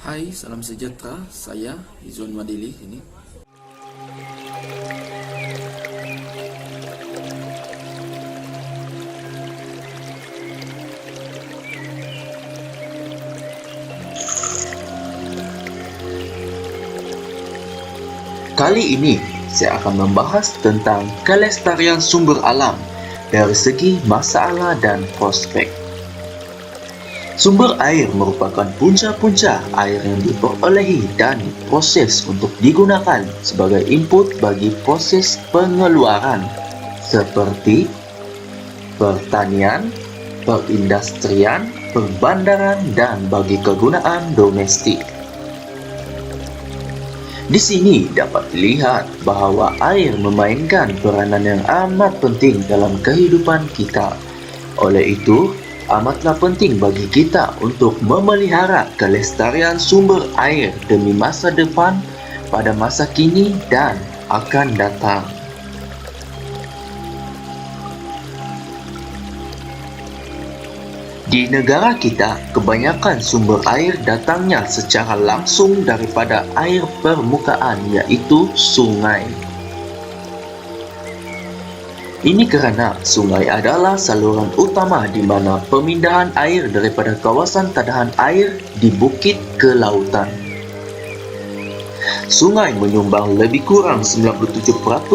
Hai, salam sejahtera. Saya Izwan Madili ini. Kali ini, saya akan membahas tentang kelestarian sumber alam dari segi masalah dan prospek. Sumber air merupakan punca-punca air yang diperolehi dan diproses untuk digunakan sebagai input bagi proses pengeluaran seperti pertanian, perindustrian, perbandaran, dan bagi kegunaan domestik. Di sini dapat dilihat bahawa air memainkan peranan yang amat penting dalam kehidupan kita. Oleh itu, amatlah penting bagi kita untuk memelihara kelestarian sumber air demi masa depan pada masa kini dan akan datang. Di negara kita, kebanyakan sumber air datangnya secara langsung daripada air permukaan, iaitu sungai. Ini kerana sungai adalah saluran utama di mana pemindahan air daripada kawasan tadahan air di bukit ke lautan. Sungai menyumbang lebih kurang 97%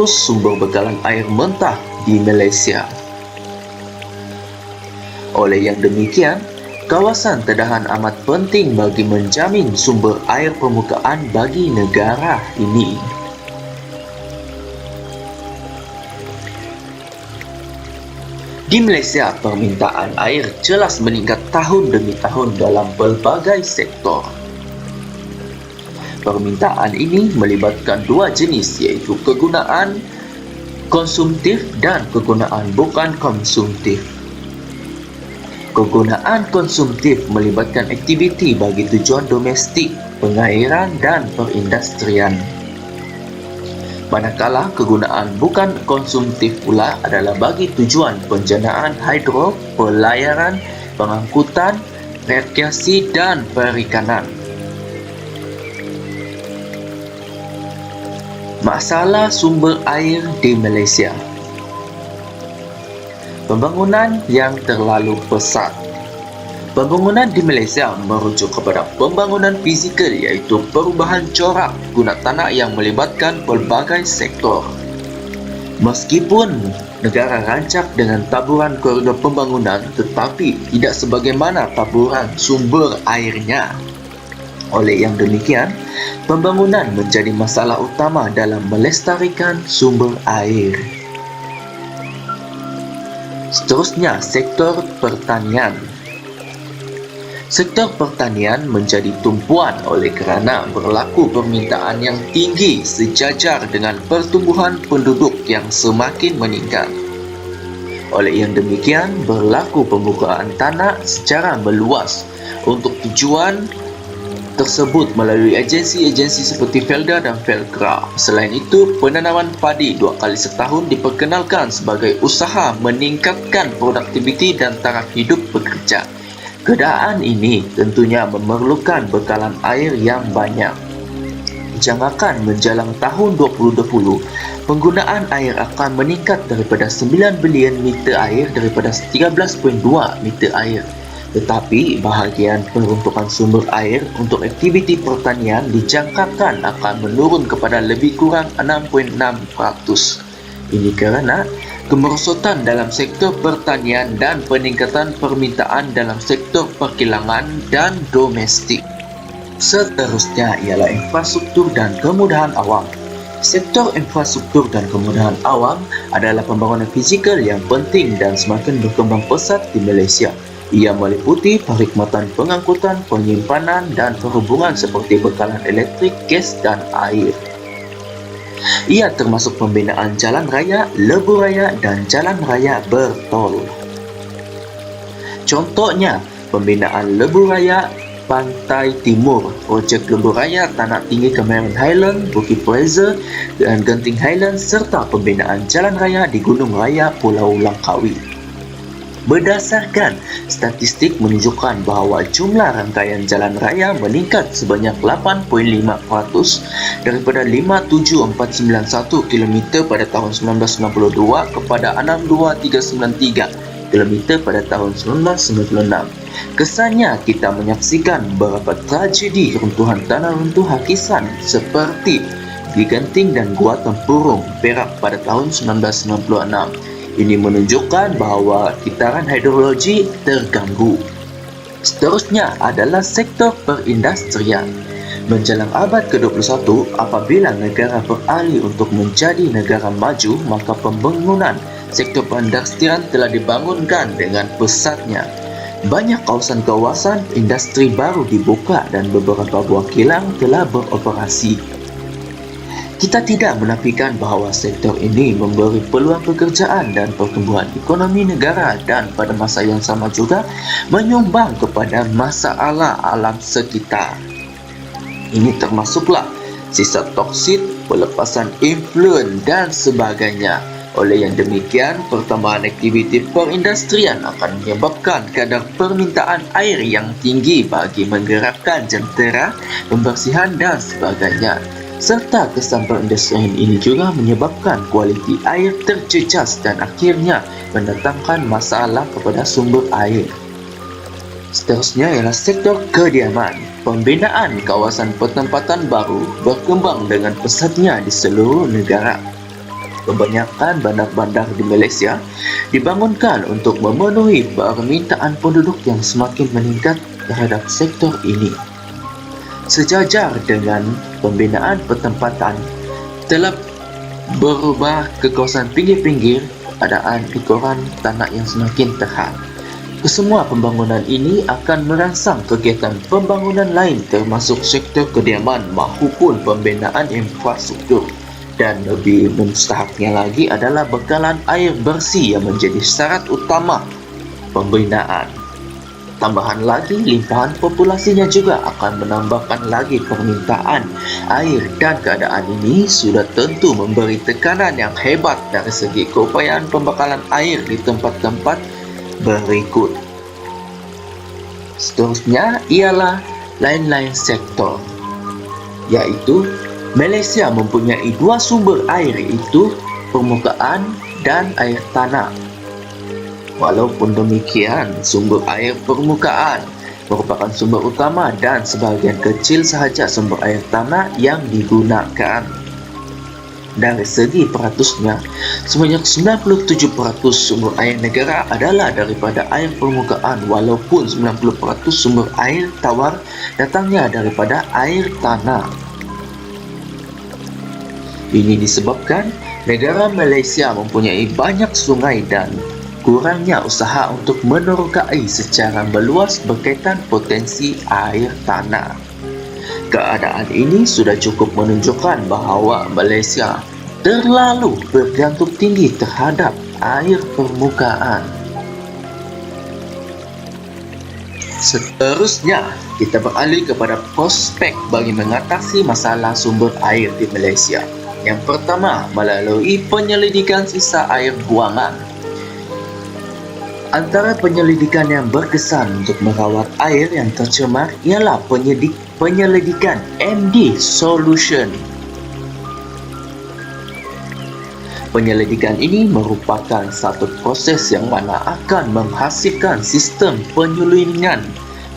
sumber bekalan air mentah di Malaysia. Oleh yang demikian, kawasan tadahan amat penting bagi menjamin sumber air permukaan bagi negara ini. Di Malaysia, permintaan air jelas meningkat tahun demi tahun dalam pelbagai sektor. Permintaan ini melibatkan dua jenis, iaitu kegunaan konsumtif dan kegunaan bukan konsumtif. Kegunaan konsumtif melibatkan aktiviti bagi tujuan domestik, pengairan dan perindustrian. Manakala kegunaan bukan konsumtif pula adalah bagi tujuan penjanaan hidro, pelayaran, pengangkutan, rekreasi dan perikanan. Masalah sumber air di Malaysia. Pembangunan yang terlalu pesat. Pembangunan di Malaysia merujuk kepada pembangunan fizikal, iaitu perubahan corak guna tanah yang melibatkan pelbagai sektor. Meskipun negara rancak dengan taburan koridor pembangunan, tetapi tidak sebagaimana taburan sumber airnya. Oleh yang demikian, pembangunan menjadi masalah utama dalam melestarikan sumber air. Seterusnya, sektor pertanian. Sektor pertanian menjadi tumpuan oleh kerana berlaku permintaan yang tinggi sejajar dengan pertumbuhan penduduk yang semakin meningkat. Oleh yang demikian, berlaku pembukaan tanah secara meluas untuk tujuan tersebut melalui agensi-agensi seperti Felda dan Felkra. Selain itu, penanaman padi 2 kali setahun diperkenalkan sebagai usaha meningkatkan produktiviti dan taraf hidup pekerja. Keadaan ini tentunya memerlukan bekalan air yang banyak. Dijangkakan menjelang tahun 2020, penggunaan air akan meningkat daripada 9 bilion meter air daripada 13.2 meter air. Tetapi bahagian peruntukan sumber air untuk aktiviti pertanian dijangkakan akan menurun kepada lebih kurang 6.6%. Ini kerana kemerosotan dalam sektor pertanian dan peningkatan permintaan dalam sektor perkilangan dan domestik. Seterusnya ialah infrastruktur dan kemudahan awam. Sektor infrastruktur dan kemudahan awam adalah pembangunan fizikal yang penting dan semakin berkembang pesat di Malaysia. Ia meliputi perkhidmatan pengangkutan, penyimpanan dan perhubungan seperti bekalan elektrik, gas dan air. Ia termasuk pembinaan jalan raya, lebuh raya dan jalan raya bertol. Contohnya, pembinaan lebuh raya Pantai Timur, projek lebuh raya Tanah Tinggi Cameron Highland, Bukit Fraser dan Genting Highland serta pembinaan jalan raya di Gunung Raya Pulau Langkawi. Berdasarkan statistik menunjukkan bahawa jumlah rangkaian jalan raya meningkat sebanyak 8.5% daripada 57,491 km pada tahun 1992 kepada 62,393 km pada tahun 1996. Kesannya kita menyaksikan beberapa tragedi runtuhan tanah runtuh hakisan seperti di Genting dan Gua Tempurung, Perak pada tahun 1996. Ini menunjukkan bahawa kitaran hidrologi terganggu. Seterusnya adalah sektor perindustrian. Menjelang abad ke-21, apabila negara beralih untuk menjadi negara maju, maka pembangunan sektor perindustrian telah dibangunkan dengan pesatnya. Banyak kawasan-kawasan industri baru dibuka dan beberapa buah kilang telah beroperasi. Kita tidak menafikan bahawa sektor ini memberi peluang pekerjaan dan pertumbuhan ekonomi negara dan pada masa yang sama juga menyumbang kepada masalah alam sekitar. Ini termasuklah sisa toksit, pelepasan influen dan sebagainya. Oleh yang demikian, pertambahan aktiviti perindustrian akan menyebabkan kadar permintaan air yang tinggi bagi menggerakkan jentera, pembersihan dan sebagainya. Serta kesan perindustrian ini juga menyebabkan kualiti air terjejas dan akhirnya mendatangkan masalah kepada sumber air. Seterusnya ialah sektor kediaman. Pembinaan kawasan pertempatan baru berkembang dengan pesatnya di seluruh negara. Kebanyakan bandar-bandar di Malaysia dibangunkan untuk memenuhi permintaan penduduk yang semakin meningkat terhadap sektor ini. Sejajar dengan pembinaan pertempatan telah berubah ke kawasan pinggir-pinggir keadaan ekoran tanah yang semakin terhad. Kesemua pembangunan ini akan merangsang kegiatan pembangunan lain termasuk sektor kediaman maupun pembinaan infrastruktur. Dan lebih mustahaknya lagi adalah bekalan air bersih yang menjadi syarat utama pembinaan. Tambahan lagi, limpahan populasinya juga akan menambahkan lagi permintaan air dan keadaan ini sudah tentu memberi tekanan yang hebat dari segi keupayaan pembekalan air di tempat-tempat berikut. Seterusnya ialah lain-lain sektor, iaitu Malaysia mempunyai dua sumber air iaitu permukaan dan air tanah. Walaupun demikian, sumber air permukaan merupakan sumber utama dan sebahagian kecil sahaja sumber air tanah yang digunakan. Dari segi peratusnya, sebanyak 97% sumber air negara adalah daripada air permukaan walaupun 90% sumber air tawar datangnya daripada air tanah. Ini disebabkan negara Malaysia mempunyai banyak sungai dan kurangnya usaha untuk menerokai secara meluas berkaitan potensi air tanah. Keadaan ini sudah cukup menunjukkan bahawa Malaysia terlalu bergantung tinggi terhadap air permukaan. Seterusnya, kita beralih kepada prospek bagi mengatasi masalah sumber air di Malaysia. Yang pertama, melalui penyelidikan sisa air buangan. Antara penyelidikan yang berkesan untuk merawat air yang tercemar ialah penyelidikan MD Solution. Penyelidikan ini merupakan satu proses yang mana akan menghasilkan sistem penyulingan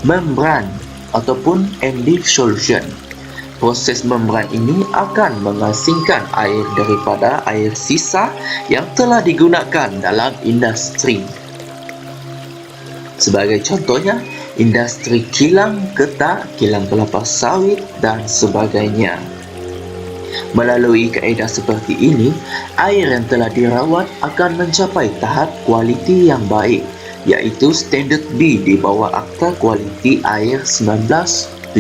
membran ataupun MD Solution. Proses membran ini akan mengasingkan air daripada air sisa yang telah digunakan dalam industri. Sebagai contohnya, industri kilang getah, kilang kelapa sawit dan sebagainya. Melalui kaedah seperti ini, air yang telah dirawat akan mencapai tahap kualiti yang baik, iaitu standard B di bawah Akta Kualiti Air 1974.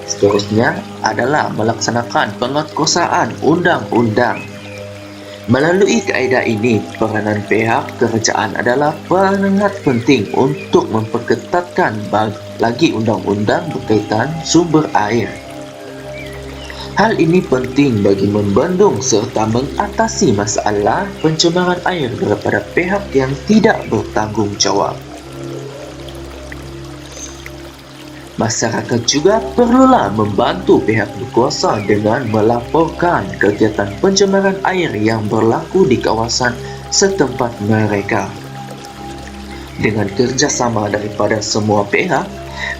Seterusnya adalah melaksanakan penguatkuasaan undang-undang. Melalui kaedah ini, peranan pihak kerajaan adalah sangat penting untuk memperketatkan lagi undang-undang berkaitan sumber air. Hal ini penting bagi membendung serta mengatasi masalah pencemaran air daripada pihak yang tidak bertanggungjawab. Masyarakat juga perlulah membantu pihak berkuasa dengan melaporkan kegiatan pencemaran air yang berlaku di kawasan setempat mereka. Dengan kerjasama daripada semua pihak,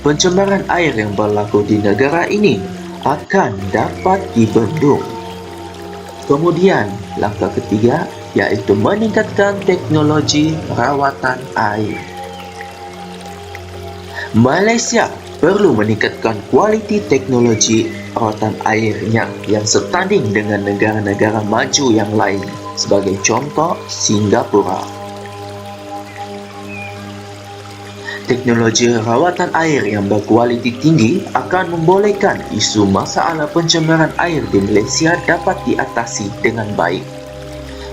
pencemaran air yang berlaku di negara ini akan dapat dibendung. Kemudian, langkah ketiga iaitu meningkatkan teknologi rawatan air. Malaysia perlu meningkatkan kualiti teknologi rawatan airnya yang setanding dengan negara-negara maju yang lain, sebagai contoh Singapura. Teknologi rawatan air yang berkualiti tinggi akan membolehkan isu masalah pencemaran air di Malaysia dapat diatasi dengan baik.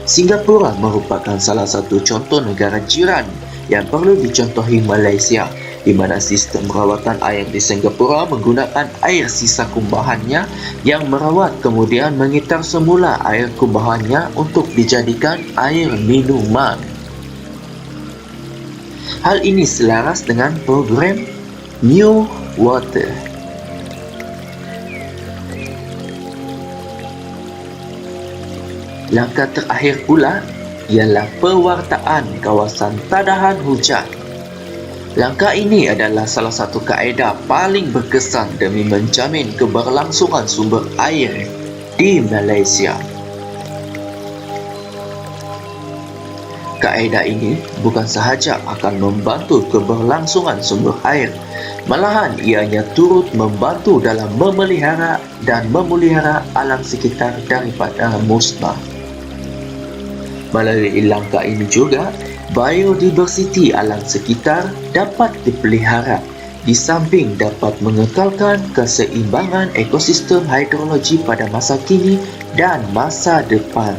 Singapura merupakan salah satu contoh negara jiran yang perlu dicontohi Malaysia, di mana sistem rawatan air di Singapura menggunakan air sisa kumbahannya yang merawat kemudian mengitar semula air kumbahannya untuk dijadikan air minuman. Hal ini selaras dengan program New Water. Langkah terakhir pula ialah pewartaan kawasan tadahan hujan. Langkah ini adalah salah satu kaedah paling berkesan demi menjamin keberlangsungan sumber air di Malaysia. Kaedah ini bukan sahaja akan membantu keberlangsungan sumber air, malahan ianya turut membantu dalam memelihara dan memelihara alam sekitar daripada musnah. Melalui langkah ini juga, biodiversiti alam sekitar dapat dipelihara, di samping dapat mengekalkan keseimbangan ekosistem hidrologi pada masa kini dan masa depan.